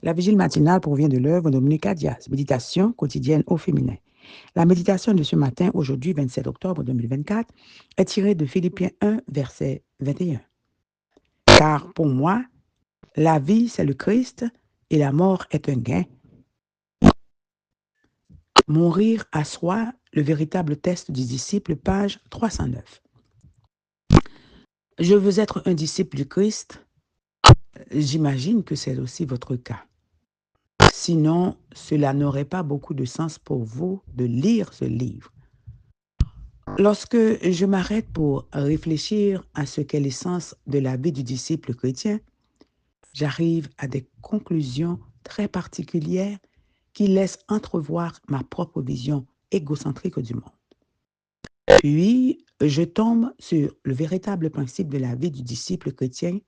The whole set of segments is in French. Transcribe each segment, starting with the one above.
La vigile matinale provient de l'œuvre de Monica Diaz, Méditation quotidienne au féminin. La méditation de ce matin, aujourd'hui 27 octobre 2024, est tirée de Philippiens 1, verset 21. Car pour moi, la vie, c'est le Christ et la mort est un gain. Mourir à soi, le véritable test du disciple, page 309. Je veux être un disciple du Christ. J'imagine que c'est aussi votre cas. Sinon, cela n'aurait pas beaucoup de sens pour vous de lire ce livre. Lorsque je m'arrête pour réfléchir à ce qu'est l'essence de la vie du disciple chrétien, j'arrive à des conclusions très particulières qui laissent entrevoir ma propre vision égocentrique du monde. Puis, je tombe sur le véritable principe de la vie du disciple chrétien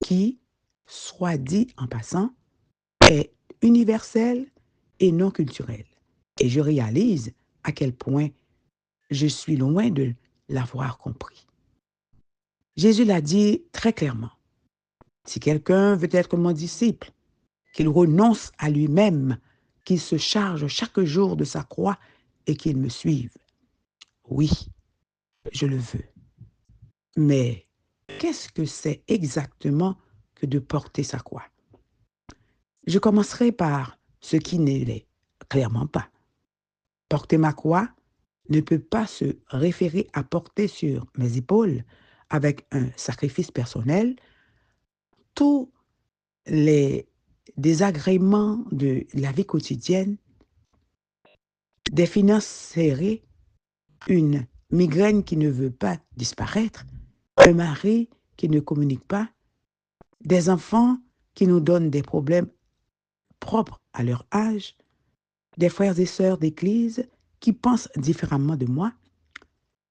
qui, soit dit en passant, est universel et non culturel. Et je réalise à quel point je suis loin de l'avoir compris. Jésus l'a dit très clairement. Si quelqu'un veut être mon disciple, qu'il renonce à lui-même, qu'il se charge chaque jour de sa croix et qu'il me suive. Oui, je le veux. Mais qu'est-ce que c'est exactement que de porter sa croix? Je commencerai par ce qui ne l'est clairement pas. Porter ma croix ne peut pas se référer à porter sur mes épaules, avec un sacrifice personnel, tous les désagréments de la vie quotidienne, des finances serrées, une migraine qui ne veut pas disparaître, un mari qui ne communique pas, des enfants qui nous donnent des problèmes propres à leur âge, des frères et sœurs d'église qui pensent différemment de moi,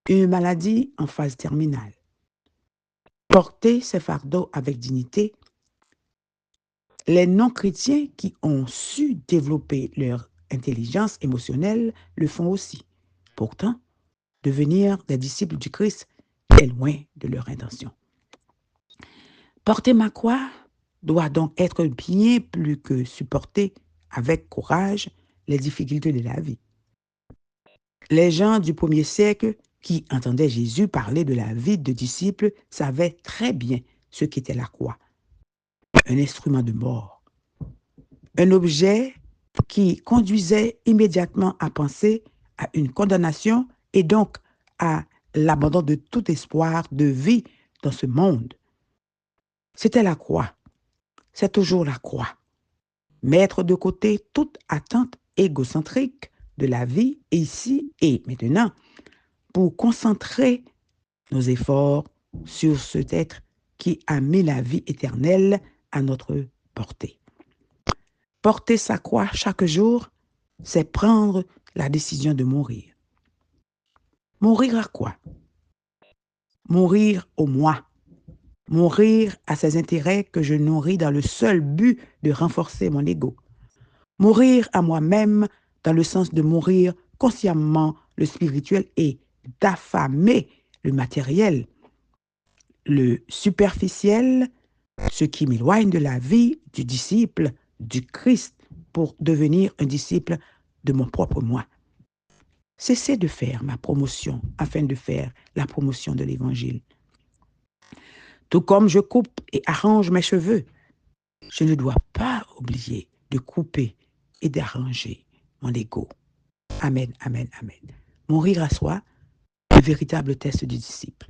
une maladie en phase terminale. Porter ces fardeaux avec dignité, les non-chrétiens qui ont su développer leur intelligence émotionnelle le font aussi. Pourtant, devenir des disciples du Christ est loin de leur intention. Porter ma croix doit donc être bien plus que supporter avec courage les difficultés de la vie. Les gens du premier siècle qui entendaient Jésus parler de la vie de disciples savaient très bien ce qu'était la croix. Un instrument de mort. Un objet qui conduisait immédiatement à penser à une condamnation et donc à l'abandon de tout espoir de vie dans ce monde. C'était la croix. C'est toujours la croix. Mettre de côté toute attente égocentrique de la vie ici et maintenant pour concentrer nos efforts sur cet être qui a mis la vie éternelle à notre portée. Porter sa croix chaque jour, c'est prendre la décision de mourir. Mourir à quoi? Mourir au moi. Mourir à ces intérêts que je nourris dans le seul but de renforcer mon ego. Mourir à moi-même dans le sens de mourir consciemment le spirituel et d'affamer le matériel, le superficiel, ce qui m'éloigne de la vie du disciple du Christ pour devenir un disciple de mon propre moi. Cessez de faire ma promotion afin de faire la promotion de l'Évangile. Tout comme je coupe et arrange mes cheveux, je ne dois pas oublier de couper et d'arranger mon ego. Amen, amen, amen. Mourir à soi, le véritable test du disciple.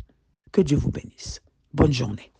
Que Dieu vous bénisse. Bonne journée.